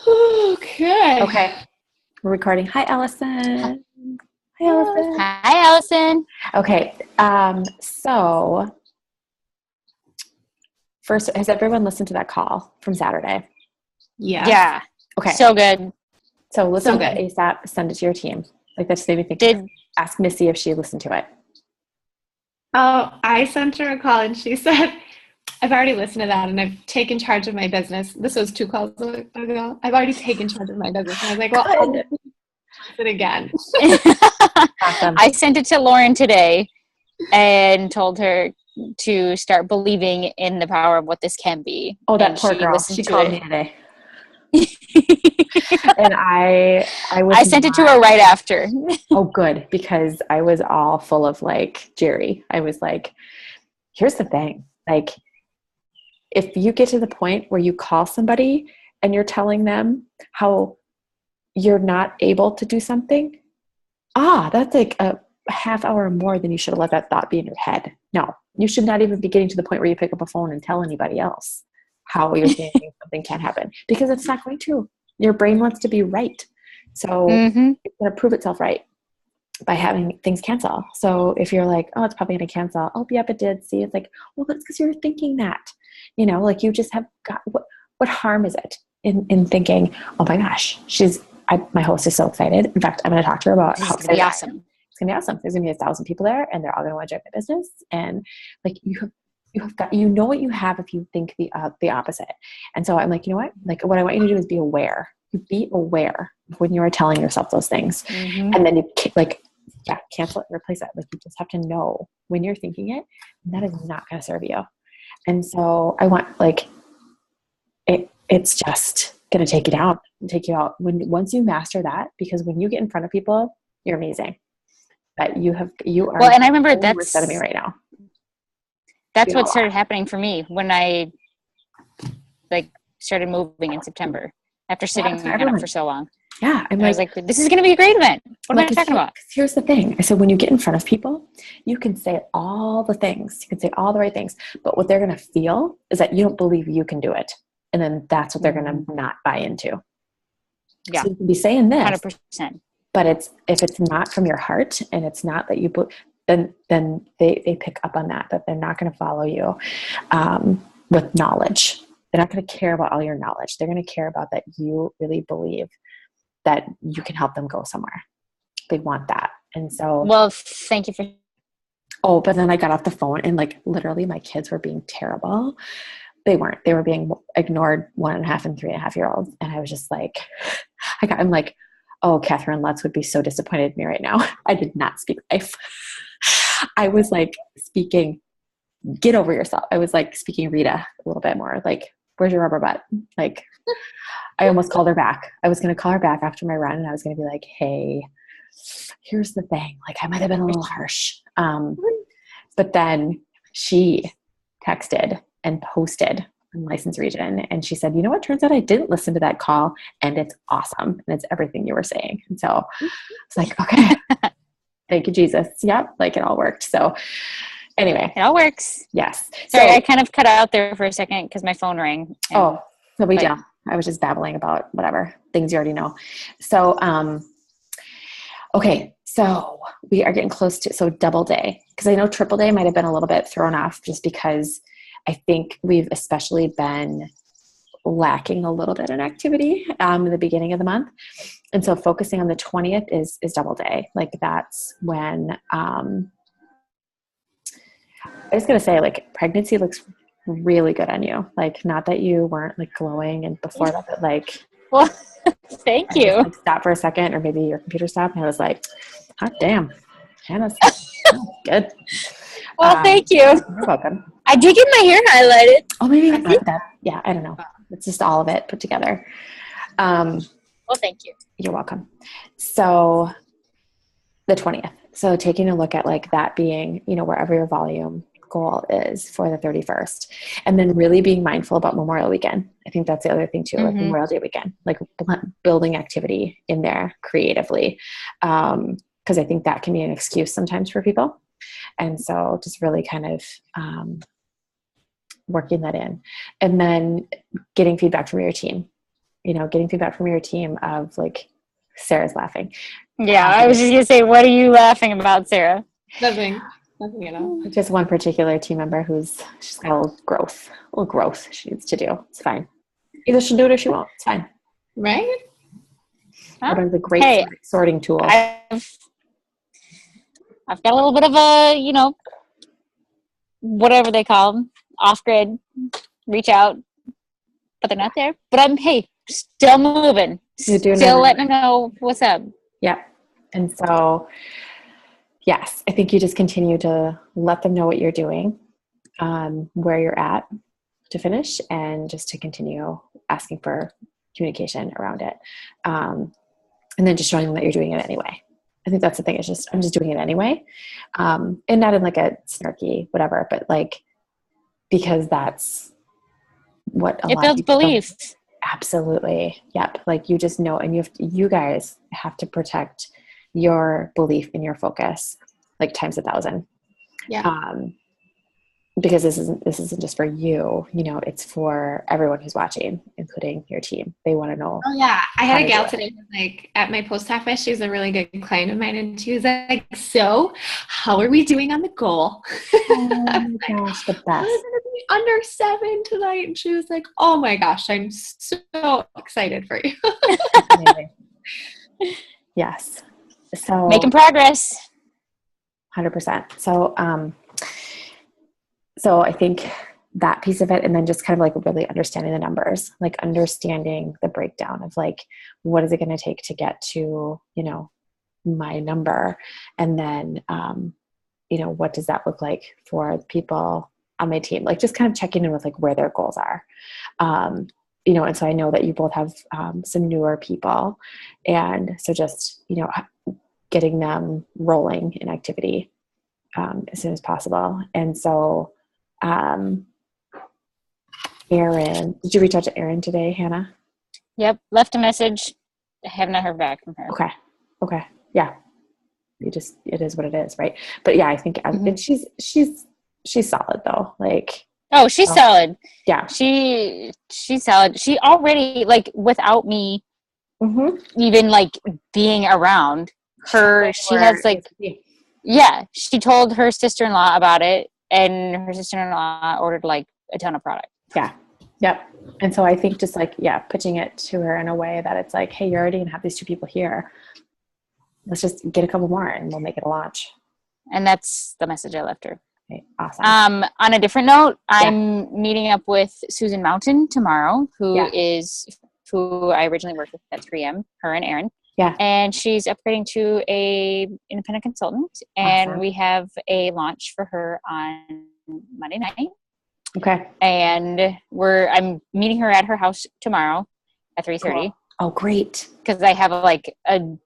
Okay. Okay, we're recording. Hi, Allison. Hi, Allison. Hi, Allison. Okay, so first, has everyone listened to that call from Saturday? Yes. Yeah. Okay. So good. So listen So to it good. ASAP, send it to your team. Like that just made me think. Did Ask Missy if she listened to it. Oh, I sent her a call and she said, I've already listened to that and I've taken charge of my business. This was 2 calls ago. I've already taken charge of my business. And I was like, well, I'll Good. listen again. Awesome. I sent it to Lauren today and told her to start believing in the power of what this can be. Oh, that And poor she girl. listened She to called it. me today. And I was I sent it to her right after. Oh, good, because I was all full of like Jerry. I was like, here's the thing. Like, if you get to the point where you call somebody and you're telling them how you're not able to do something, that's like a half hour more than you should have let that thought be in your head. No, you should not even be getting to the point where you pick up a phone and tell anybody else how you're thinking something can't happen, because it's not going to. Your brain wants to be right. So it's going to prove itself right by having things cancel. So if you're like, oh, it's probably going to cancel. Oh, yep, it did. See, it's like, well, that's because you're thinking that. Like you just have got, what harm is it in thinking, oh my gosh, my host is so excited. In fact, I'm going to talk to her about This how is going to excited be I am. awesome. It's going to be awesome. There's going to be 1,000 people there and they're all going to want to join my business. And like, you have got, what you have if you think the opposite. And so I'm like, you know what? Like what I want you to do is be aware. You be aware when you are telling yourself those things. And then you cancel it and replace it. Like you just have to know when you're thinking it, that is not going to serve you. And so I want it's just going to take you down and take you out once you master that, because when you get in front of people, you're amazing. But you are well, and I remember that's me right now. That's what started happening for me when I started moving in September after sitting on it for so long. Yeah. I was like, this is going to be a great event. What am I talking about? Here's the thing. I said, when you get in front of people, you can say all the things. You can say all the right things. But what they're going to feel is that you don't believe you can do it. And then that's what they're going to not buy into. Yeah. So you can be saying this. 100%. But if it's not from your heart and it's not that you then they pick up on that they're not going to follow you with knowledge. They're not going to care about all your knowledge. They're going to care about that you really believe that you can help them go somewhere. They want that. And so, well, thank you for. Oh, but then I got off the phone and like literally my kids were being terrible. They weren't. They were being ignored, 1.5 and 3.5-year-olds. And I was just like, I'm like, oh, Catherine Lutz would be so disappointed in me right now. I did not speak life. I was like speaking, get over yourself. I was like speaking Rita a little bit more. Like, where's your rubber butt? Like, I almost called her back. I was going to call her back after my run and I was going to be like, hey, here's the thing. Like, I might have been a little harsh. But then she texted and posted in License Region. And she said, you know what? Turns out I didn't listen to that call and it's awesome. And it's everything you were saying. And so it's like, okay, thank you, Jesus. Yep. Like it all worked. So anyway. It all works. Yes. Sorry, I kind of cut out there for a second because my phone rang. No big deal. I was just babbling about whatever things you already know. So, okay. So we are getting close to, double day. Because I know triple day might have been a little bit thrown off just because I think we've especially been lacking a little bit in activity in the beginning of the month. And so focusing on the 20th is double day. Like that's when I was going to say like pregnancy looks really good on you. Like not that you weren't like glowing and before that, but like, well, thank you. Just, like, stop for a second or maybe your computer stopped and I was like, hot damn, Hannah's good. Well, thank you. You're welcome. I did get my hair highlighted. Oh, maybe that. Yeah, I don't know. It's just all of it put together. Well, thank you. You're welcome. So the 20th. So taking a look at like that being, wherever your volume goal is for the 31st, and then really being mindful about Memorial Weekend. I think that's the other thing too, like Memorial Day weekend, like building activity in there creatively. Because I think that can be an excuse sometimes for people. And so just really kind of working that in, and then getting feedback from your team. getting feedback from your team of like, Sarah's laughing. Yeah, I was just gonna say, what are you laughing about, Sarah? Nothing at all. Just one particular team member she's got a little growth she needs to do. It's fine. Either she'll do it or she won't. It's fine. Right? What are the great Hey, sorting tools? I've got a little bit of a, whatever they call them, off-grid, reach out, but they're not there. But I'm, still moving. You're doing Still letting them know what's up. Yeah. And so, yes, I think you just continue to let them know what you're doing, where you're at to finish, and just to continue asking for communication around it. And then just showing them that you're doing it anyway. I think that's the thing. It's just, I'm just doing it anyway. And not in like a snarky, whatever, but like, because that's what It builds belief. Absolutely. Yep. Like you just know, and you guys have to protect your belief and your focus like times 1,000. Yeah. Because this isn't just for you, it's for everyone who's watching, including your team. They want to know. Oh yeah. I had a gal today who's like at my post office. She was a really good client of mine, and she was like, "So, how are we doing on the goal?" Oh my gosh, the best. I was gonna be under 7 tonight, and she was like, "Oh my gosh, I'm so excited for you." Yes. So Making progress. 100%. So I think that piece of it, and then just kind of like really understanding the numbers, like understanding the breakdown of like, what is it going to take to get to, my number? And then, what does that look like for the people on my team? Like just kind of checking in with like where their goals are. And so I know that you both have some newer people. And so just, getting them rolling in activity as soon as possible. And so, Erin, did you reach out to Erin today, Hannah? Yep. Left a message. I have not heard back from her. Okay. Yeah. It is what it is. Right. But yeah, I think, and she's solid though. Like, oh, she's solid. Yeah. She's solid. She already, like, without me even like being around her, she has like, she told her sister-in-law about it, and her sister-in-law ordered like a ton of product. Yeah. Yep. And so I think just like, pitching it to her in a way that it's like, hey, you're already gonna have these 2 people here. Let's just get a couple more and we'll make it a launch. And that's the message I left her. Okay, awesome. On a different note, I'm meeting up with Susan Mountain tomorrow, who I originally worked with at 3M, her and Erin. Yeah. And she's upgrading to a independent consultant, and we have a launch for her on Monday night. Okay. And I'm meeting her at her house tomorrow at 3:30. Cool. Oh, great. Because I have a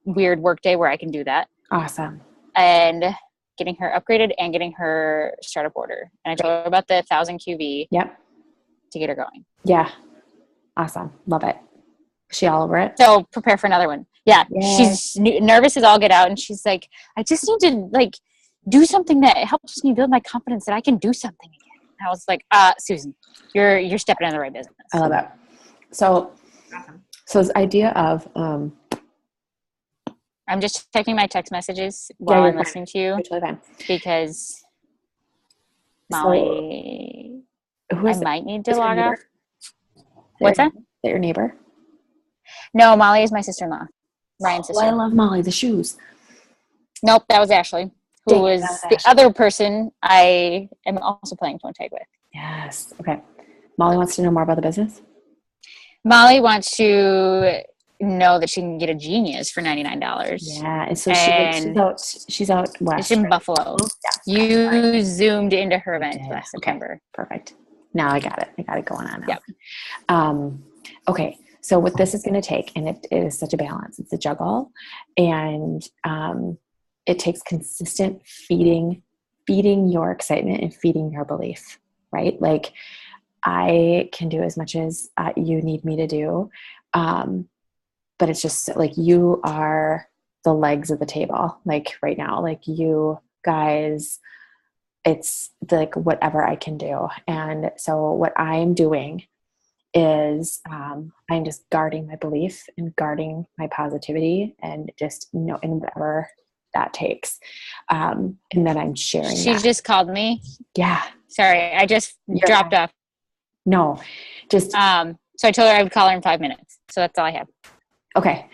weird work day where I can do that. Awesome. And getting her upgraded and getting her startup order. And I told her about the 1,000 QV. Yep. To get her going. Yeah. Awesome. Love it. Is she all over it? So prepare for another one. Yeah. She's nervous as all get out. And she's like, I just need to like do something that helps me build my confidence that I can do something again. And I was like, Susan, you're stepping in the right business. I love that. So, so this idea of, I'm just checking my text messages while I'm listening to you. You're totally fine. Because Molly, I might need to log off. What's that? Is that your neighbor? No, Molly is my sister-in-law. Ryan's sister. I love Molly, the shoes. Nope, that was Ashley, who was the other person I am also playing phone tag with. Yes. Okay. Molly wants to know more about the business? Molly wants to know that she can get a Genius for $99. Yeah. And so she's out west. She's in Buffalo. Yeah. You zoomed into her event last September. Okay. Perfect. Now I got it. I got it going on now. Yep. Okay. So what this is going to take, and it is such a balance, it's a juggle, and it takes consistent feeding your excitement and feeding your belief, right? Like I can do as much as you need me to do. But it's just like, you are the legs of the table, like right now, like you guys, it's like whatever I can do. And so what I'm doing is I'm just guarding my belief and guarding my positivity and just, in whatever that takes. And then I'm sharing She that. just called me. Yeah. Sorry, I just dropped off. No, just. So I told her I would call her in 5 minutes. So that's all I have. Okay.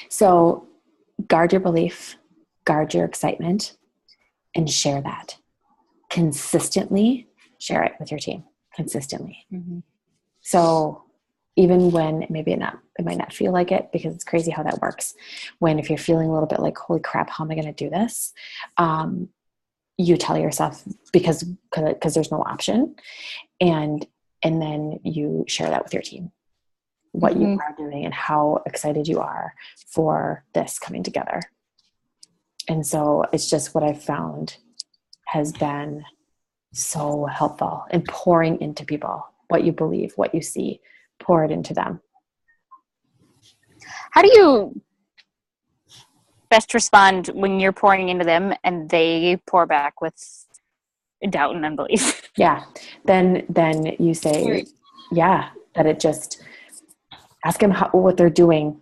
So guard your belief, guard your excitement, and share that. Consistently share it with your team. Consistently. Mm-hmm. So even when maybe it might not feel like it, because it's crazy how that works. When if you're feeling a little bit like, holy crap, how am I going to do this? You tell yourself because there's no option. And then you share that with your team, what you are doing and how excited you are for this coming together. And so it's just what I've found has been so helpful in pouring into people what you believe, what you see, pour it into them. How do you best respond when you're pouring into them and they pour back with doubt and unbelief? Yeah. Then you say, yeah, that it just ask them what they're doing.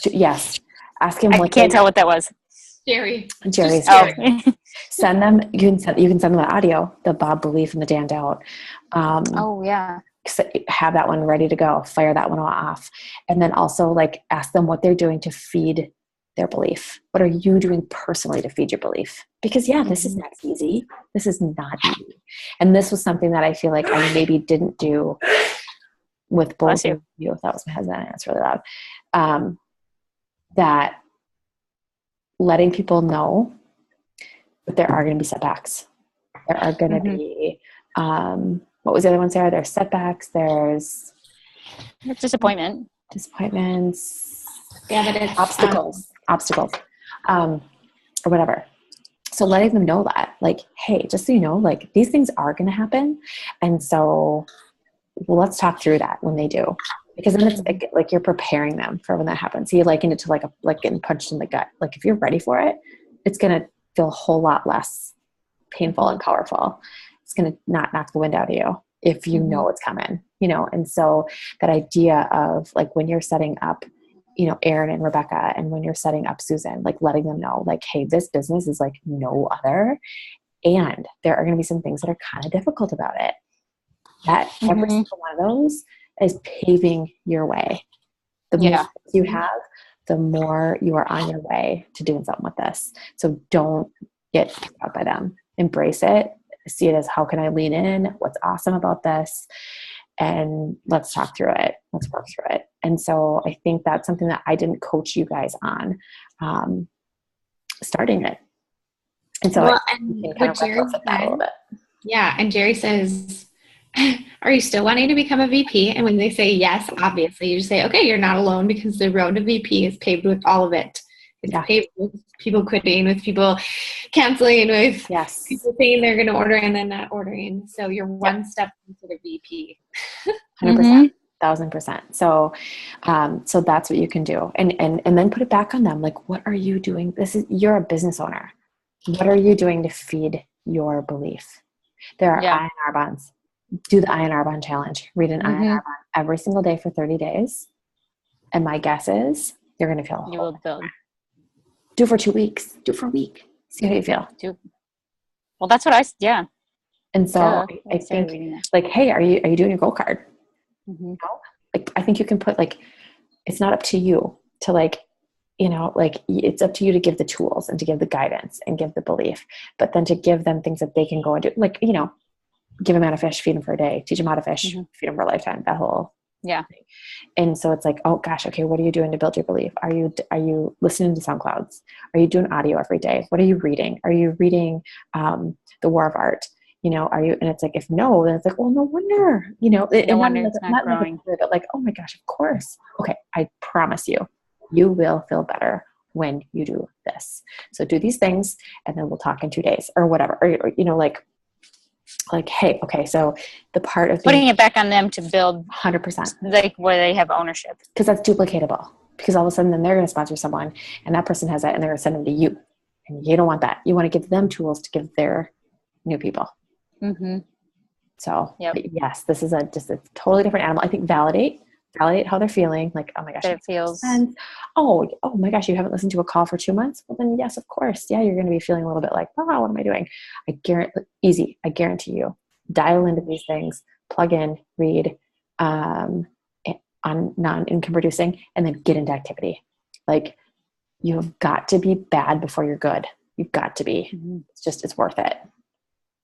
Yes. Ask him. I can't tell what that was. Jerry's. Send them. You can send them the audio, the Bob Belief and the Dan Doubt. Oh yeah. Have that one ready to go. Fire that one off, and then also like ask them what they're doing to feed their belief. What are you doing personally to feed your belief? Because this is not easy. This is not easy, and this was something that I feel like I maybe didn't do with both of you. That was my husband, and it's really loud. That letting people know that there are going to be setbacks. There are going to be, what was the other one, Sarah? There's setbacks. There's disappointments. Yeah, but it's obstacles, or whatever. So letting them know that, like, hey, just so you know, like these things are going to happen. And so let's talk through that when they do. Because then it's like you're preparing them for when that happens. So you liken it to like getting punched in the gut. Like if you're ready for it, it's going to feel a whole lot less painful and powerful. It's going to not knock the wind out of you if you know it's coming, And so that idea of like when you're setting up, Aaron and Rebecca, and when you're setting up Susan, like letting them know like, hey, this business is like no other. And there are going to be some things that are kind of difficult about it. That every single one of those is paving your way. The more you have, the more you are on your way to doing something with this. So don't get caught by them. Embrace it. See it as, how can I lean in? What's awesome about this? And let's talk through it. Let's work through it. And so I think that's something that I didn't coach you guys on starting it. And so and Jerry says, are you still wanting to become a VP? And when they say yes, obviously you just say, okay, you're not alone, because the road to VP is paved with all of it. It's paved with people quitting, with people canceling, with people saying they're going to order and then not ordering. So you're one step into the VP. 100%, 1,000%. So that's what you can do. And then put it back on them. Like, what are you doing? You're a business owner. What are you doing to feed your belief? There are INR bonds. Do the INR bond challenge. Read an INR bond every single day for 30 days. And my guess is you're going to feel you will build. Do it for 2 weeks. Do it for a week. See how you feel. Well, that's what and so I think like, hey, are you doing your goal card? No? Like, I think you can put like, it's not up to you to like, like it's up to you to give the tools and to give the guidance and give the belief, but then to give them things that they can go and do. Like, give them out a fish, feed them for a day, teach them how to fish, feed them for a lifetime, that whole thing. And so it's like, oh gosh, okay, what are you doing to build your belief? Are you listening to SoundClouds? Are you doing audio every day? What are you reading? Are you reading The War of Art? Are you, and it's like, if no, then it's like, well, no wonder, no wonder it's not growing. But like, oh my gosh, of course. Okay. I promise you will feel better when you do this. So do these things and then we'll talk in 2 days or whatever. Or like, hey, okay, so the part of putting it back on them to build 100%, like where they have ownership, because that's duplicatable. Because all of a sudden, then they're going to sponsor someone, and that person has that, and they're going to send them to you, and you don't want that. You want to give them tools to give their new people. So Yep. yes, this is just a totally different animal. I think validate how they're feeling. Like, oh my gosh, That it feels. oh my gosh, you haven't listened to a call for 2 months. Well then, yes, of course. Yeah. You're going to be feeling a little bit like, oh, what am I doing? I guarantee you, dial into these things, plug in, read, on non-income producing, and then get into activity. Like, you have got to be bad before you're good. You've got to be. It's worth it.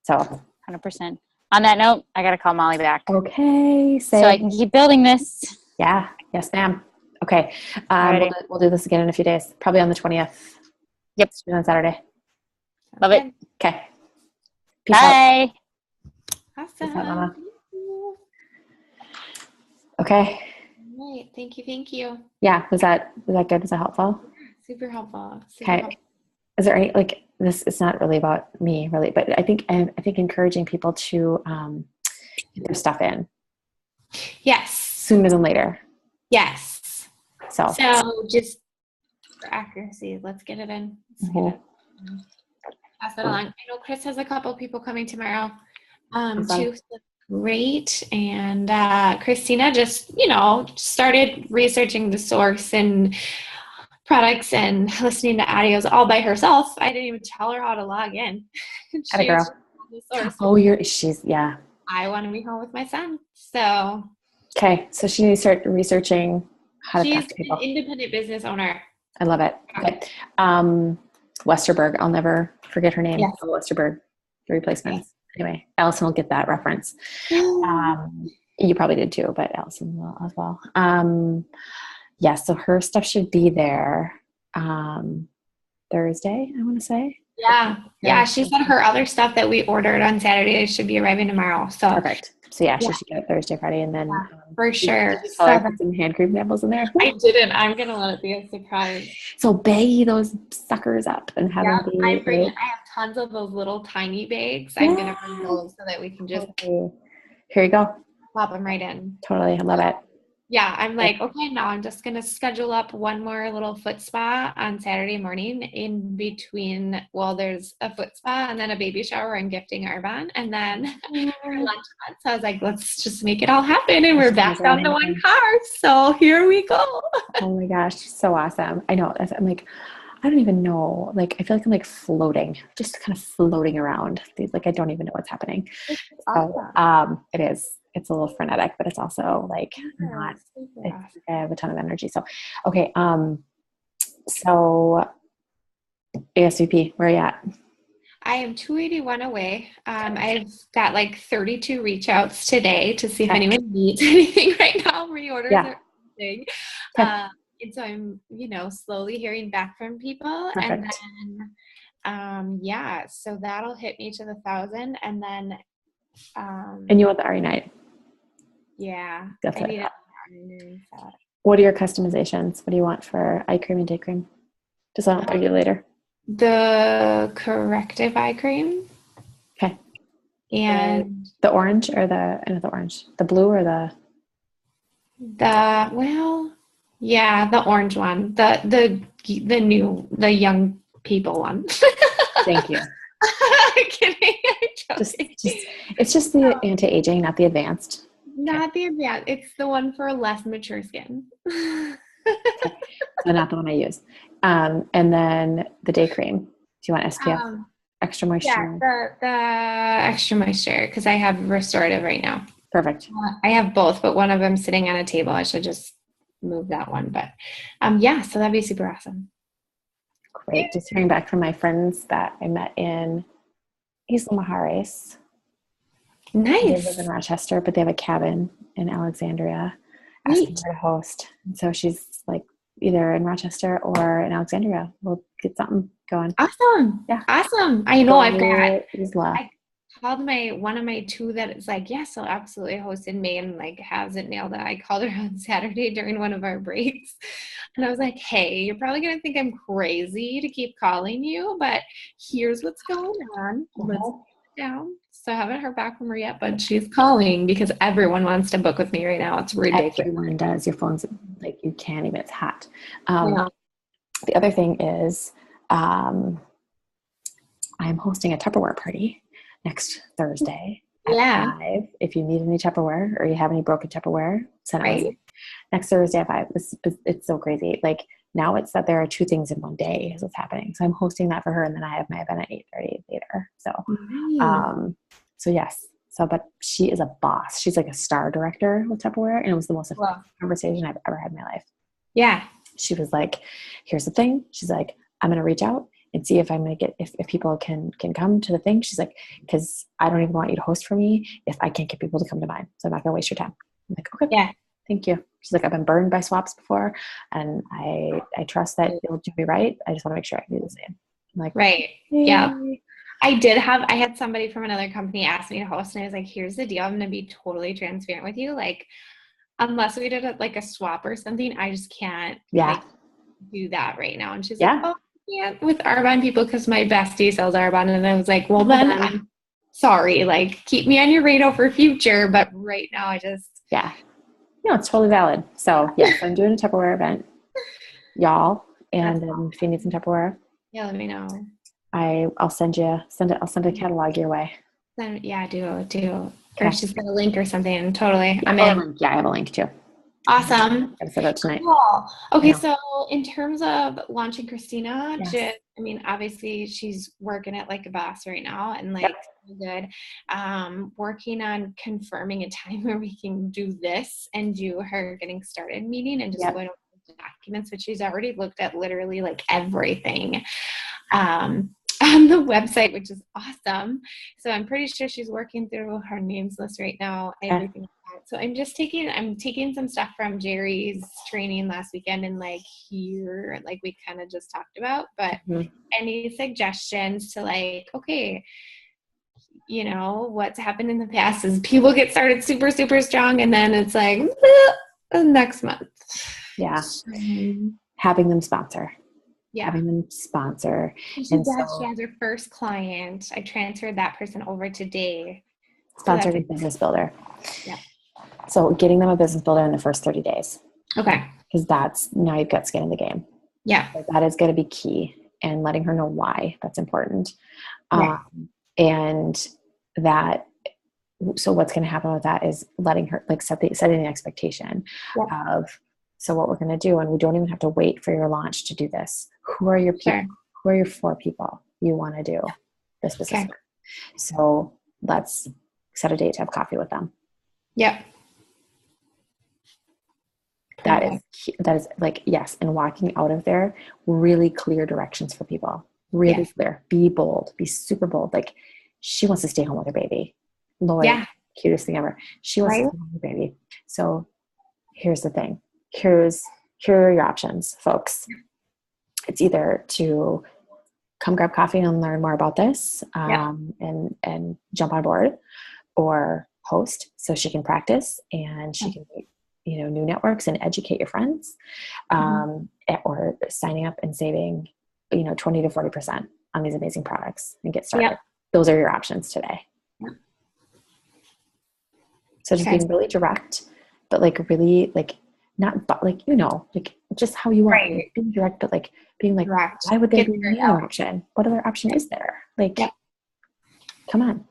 So 100%. On that note, I got to call Molly back. Okay. So I can keep building this. Yeah. Yes, ma'am. Okay. We'll do this again in a few days, probably on the 20th. Yep. On Saturday. Love it. Okay. Peace out. Bye. Awesome. Peace out, Mama. Thank you. Okay. All right. Thank you. Yeah. Was that good? Was that helpful? Super helpful. Okay. Is there any, like, this is not really about me really, but I think encouraging people to get their stuff in. Yes. Sooner than later. Yes. So just for accuracy, let's get it in. Pass it along. I know Chris has a couple people coming tomorrow. Too. Great. And Christina just, started researching the source and products and listening to audios all by herself. I didn't even tell her how to log in. Atta girl. Oh, yeah. I want to be home with my son. So. Okay. So she needs to start researching how to talk to people. She's an independent business owner. I love it. Okay. Westerberg. I'll never forget her name. Yes. Westerberg, the replacements. Yes. Anyway, Allison will get that reference. You probably did too, but Allison will as well. Yeah, so her stuff should be there Thursday, I want to say. Yeah. She said her other stuff that we ordered on Saturday should be arriving tomorrow. So perfect. So she should get it Thursday, Friday, and then for sure. Put some hand cream samples in there. I didn't. I'm gonna let it be a surprise. So bag those suckers up and have them be. I have tons of those little tiny bags. I'm gonna bring those so that we can just. Here you go. Plop them right in. Totally, I love it. Yeah, I'm like, okay, now I'm just going to schedule up one more little foot spa on Saturday morning in between. Well, there's a foot spa and then a baby shower and gifting Arvon and then our lunch. So I was like, let's just make it all happen. And we're back down to one car. So here we go. Oh my gosh, so awesome. I know. I'm like, I don't even know. Like, I feel like I'm like floating, just kind of floating around. Like, I don't even know what's happening. So, it is. It's a little frenetic, but it's also like not. I have a ton of energy. So, okay. So ASVP, where are you at? I am 281 away. I've got like 32 reach outs today to see if anyone needs anything right now, reorders or anything. And so I'm, slowly hearing back from people. Perfect. And then, so that'll hit me to the 1,000. And then, and you want the RE night? Yeah. That's it. What are your customizations? What do you want for eye cream and day cream? Just I'll tell you later. The corrective eye cream. Okay. And the orange or the orange, the blue or the orange one, the young people one. Thank you. I'm kidding. It's just the anti-aging, not the advanced. Not the advanced. It's the one for less mature skin. Okay. So not the one I use. And then the day cream. Do you want SPF? Extra moisture? Yeah, the extra moisture because I have restorative right now. Perfect. I have both, but one of them sitting on a table. I should just move that one. But so that'd be super awesome. Great. Just hearing back from my friends that I met in Isla Mujeres. Nice. They live in Rochester, but they have a cabin in Alexandria. Asking her to host. And so she's like either in Rochester or in Alexandria. We'll get something going. Awesome. Yeah. Awesome. I know I've got Isla. I called one of my two that is like, yes, I'll absolutely host in May and like hasn't nailed it. I called her on Saturday during one of our breaks. And I was like, hey, you're probably going to think I'm crazy to keep calling you, but here's what's going on. Let's sit down. So I haven't heard back from her yet, but she's calling because everyone wants to book with me right now. It's ridiculous. Everyone does. Your phone's like, you can't even, it's hot. The other thing is I'm hosting a Tupperware party next Thursday. at Yeah. 5. If you need any Tupperware or you have any broken Tupperware, send it Right. with next Thursday at 5. It's so crazy. Like now it's that there are 2 things in one day is what's happening. So I'm hosting that for her, and then I have my event at 8:30 later. So, Nice. so yes. So, but she is a boss. She's like a star director with Tupperware, and it was the most effective Wow. conversation I've ever had in my life. Yeah. She was like, here's the thing. She's like, I'm going to reach out and see if I'm going to get, if people can come to the thing. She's like, cause I don't even want you to host for me if I can't get people to come to mine. So I'm not going to waste your time. I'm like, okay, Yeah. thank you. She's like, I've been burned by swaps before, and I trust that you'll do me right. I just want to make sure I can do the same. I'm like, Right. hey. Yeah. I had somebody from another company ask me to host, and I was like, here's the deal. I'm going to be totally transparent with you. Like, unless we did like a swap or something, I just can't like do that right now. And she's like, oh, yeah, with Arbonne people, because my bestie sells Arbonne. And I was like, well, then I'm sorry, like keep me on your radar for future. But right now I just. Yeah. No, it's totally valid. So yes, I'm doing a Tupperware event, y'all. And if you need some Tupperware, yeah, let me know. I'll send a catalog your way. Then yeah, do. Okay. Or she's got a link or something. Totally. I have a link too. Awesome. I set up tonight. Cool. Okay, so in terms of launching Christina, Yes. obviously she's working it like a boss right now, and like good. Working on confirming a time where we can do this and do her getting started meeting and just going over the documents, which she's already looked at literally like everything on the website, which is awesome. So I'm pretty sure she's working through her names list right now, everything. So I'm taking some stuff from Jerry's training last weekend and like here, like we kind of just talked about, but any suggestions to like, okay, you know, what's happened in the past is people get started super, super strong. And then it's like next month. Yeah. Having them sponsor. Yeah. Having them sponsor. She has her first client. I transferred that person over today. Sponsored a business builder. Yeah. So getting them a business builder in the first 30 days. Okay. Because now you've got skin in the game. Yeah. So that is going to be key, and letting her know why that's important. Yeah. And that, so what's going to happen with that is letting her like setting the expectation of, so what we're going to do, and we don't even have to wait for your launch to do this. Who are your people? Who are your 4 people you want to do this business with? So let's set a date to have coffee with them. Yep. That is like, yes. And walking out of there, really clear directions for people, really clear, be bold, be super bold. Like she wants to stay home with her baby. Lloyd, cutest thing ever. She wants to stay home with her baby. So here's the thing. Here are your options, folks. It's either to come grab coffee and learn more about this, and jump on board, or host so she can practice and she can meet, new networks and educate your friends, or signing up and saving, 20 to 40% on these amazing products and get started. Those are your options today. So just being really direct, but like really like not, but like, like just how you are, like being direct, but like being like, why would there be another option? What other option is there? Like, come on.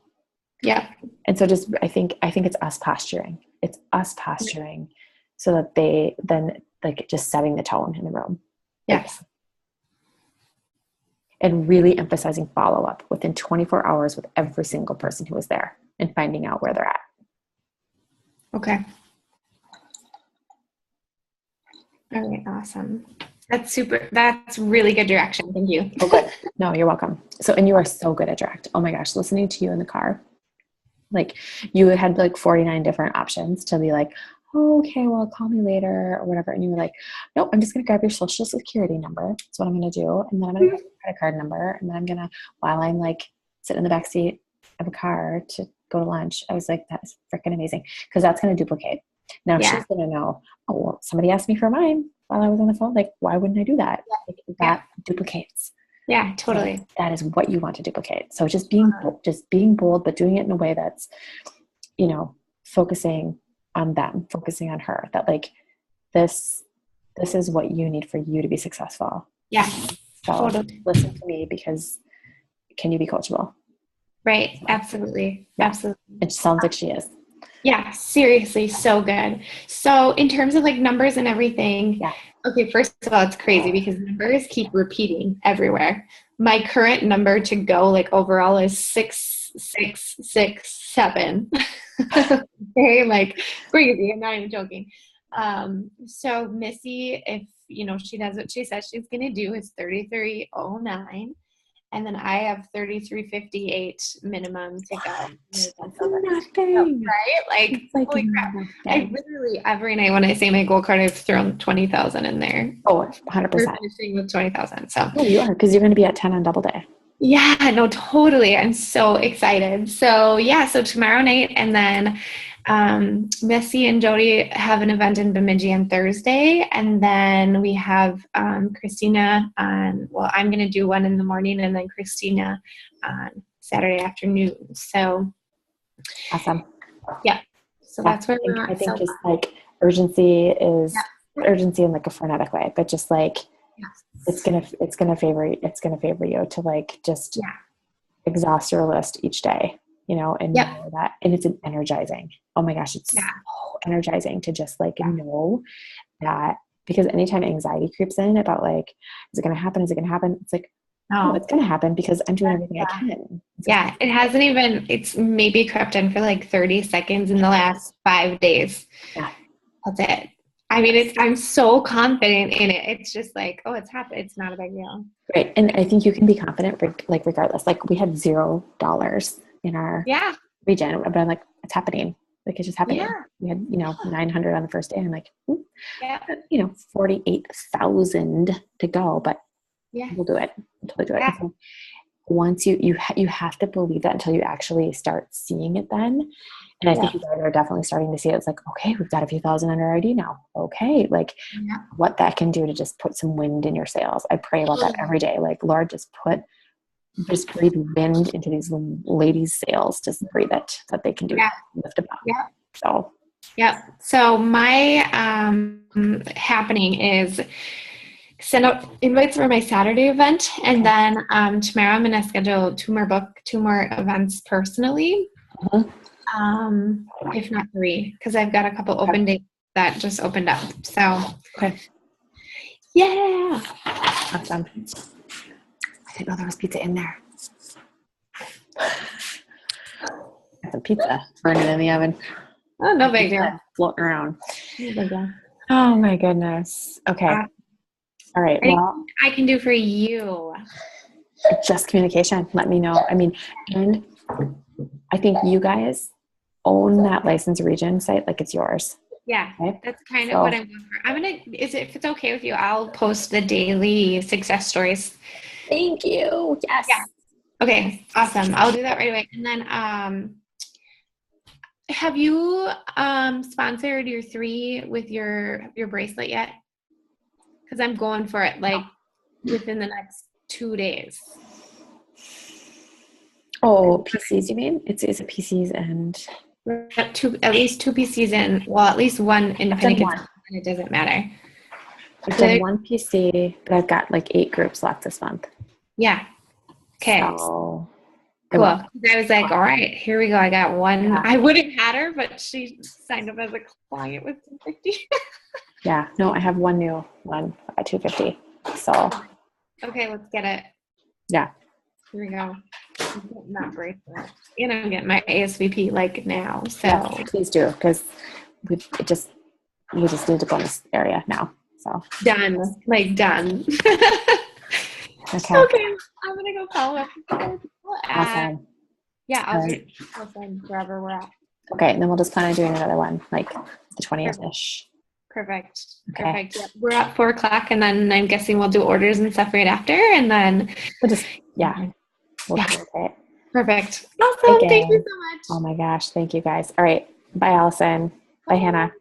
Yeah. And so just, I think it's us posturing. It's us posturing so that they then like just setting the tone in the room. Yes. And really emphasizing follow-up within 24 hours with every single person who was there and finding out where they're at. Okay. All right. Awesome. That's really good direction. Thank you. Oh, good. No, you're welcome. So, and you are so good at direct. Oh my gosh, listening to you in the car, like you had like 49 different options to be like, oh, okay, well, call me later or whatever. And you were like, nope, I'm just going to grab your social security number. That's what I'm going to do. And then I'm going to grab your credit card number. And then I'm going to, while I'm like sitting in the backseat of a car to go to lunch, I was like, that's freaking amazing. Because that's going to duplicate. Now she's going to know, oh, well, somebody asked me for mine while I was on the phone. Like, why wouldn't I do that? Like, that duplicates. Yeah, totally. So that is what you want to duplicate. So just being bold, but doing it in a way that's, focusing on them, focusing on her, that like, this is what you need for you to be successful. Yeah. So listen to me, because can you be coachable? Right. Absolutely. Yeah. Absolutely. It sounds like she is. Yeah, seriously, so good. So in terms of like numbers and everything, Yeah. okay, first of all, it's crazy because numbers keep repeating everywhere. My current number to go like overall is 6667. Very like crazy. I'm not even joking. So Missy, if she does what she says she's gonna do, is 3309. And then I have 3358 minimum to go. That's So, nothing. right? Like, It's like holy crap. nothing. I literally, every night when I say my goal card, I've thrown 20,000 in there. Oh, We're 100%. finishing with 20,000. So, Oh, you are, because you're going to be at 10 on double day. yeah, no, totally. I'm so excited. So, yeah, so tomorrow night, and then Missy and Jody have an event in Bemidji on Thursday, and then we have Christina on, well, I'm going to do one in the morning, and then Christina on Saturday afternoon. So, Awesome. yeah. So Yeah, that's where we're at. I think So, just like urgency is yeah. urgency in like a frenetic way, but just like Yes. it's gonna favor you to like just Yeah. exhaust your list each day, and Yep. know that, and it's an energizing. Oh my gosh, it's Yeah. so energizing to just like know that, because anytime anxiety creeps in about like, is it gonna happen? Is it gonna happen? It's like, no, it's gonna happen because I'm doing everything I can. Yeah, it's maybe crept in for like 30 seconds in the last 5 days. Yeah. That's it. I mean, I'm so confident in it. It's just like, oh, it's happened. It's not a big deal. Right. And I think you can be confident, like regardless. Like we had $0 in our region, but I'm like, it's happening. Like it's just happening. Yeah. We had, 900 on the first day. And I'm like, yeah. 48,000 to go, but we'll do it. We'll totally do it. Yeah. So once you have to believe that until you actually start seeing it then. And I think you guys are definitely starting to see it. It's like, okay, we've got a few thousand under ID now. Okay. Like what that can do to just put some wind in your sails. I pray about that every day. Like, Lord, just breathe wind into these ladies' sails. Just breathe it so that they can lift them up. Yeah. So. Yeah. So my happening is send out invites for my Saturday event. And then tomorrow I'm going to schedule two more events personally. If not 3, because I've got a couple open dates that just opened up. So, yeah. Awesome. I didn't know there was pizza in there. Some pizza burning in the oven. Oh, no big deal. Floating around. No big deal. Oh my goodness. Okay. All right. Well, I can do for you. Just communication. Let me know. I mean, and I think you guys own that license region site like it's yours. Yeah, that's kind of what I'm going for. If it's okay with you, I'll post the daily success stories. Thank you. Yes. Yeah. Okay, awesome. I'll do that right away. And then have you sponsored your 3 with your bracelet yet? Because I'm going for it like within the next 2 days. Oh, PCs, you mean? It's a PCs and at least 2 PCs and at least one independent. And it doesn't matter. I've done 1 PC, but I've got like 8 groups left this month. Yeah. Okay. So, cool. I was like, all right, here we go. I got 1. Yeah. I would have had her, but she signed up as a client with 250. Yeah. No, I have 1 new one at 250. So. Okay, let's get it. Yeah. Here we go. I'm getting that bracelet. And I'm getting my ASVP like now. So please do, because we just need to go in this area now. So done. Okay. I'm gonna go follow up. Awesome. Yeah, I'll send wherever we're at. Okay, and then we'll just plan on doing another one, like the 20th-ish. Perfect. Okay. Perfect. Yeah. We're at 4:00, and then I'm guessing we'll do orders and stuff right after, and then we'll just okay. Perfect. Awesome. Okay. Thank you so much. Oh my gosh, thank you guys. All right, bye, Allison. Bye, Hannah.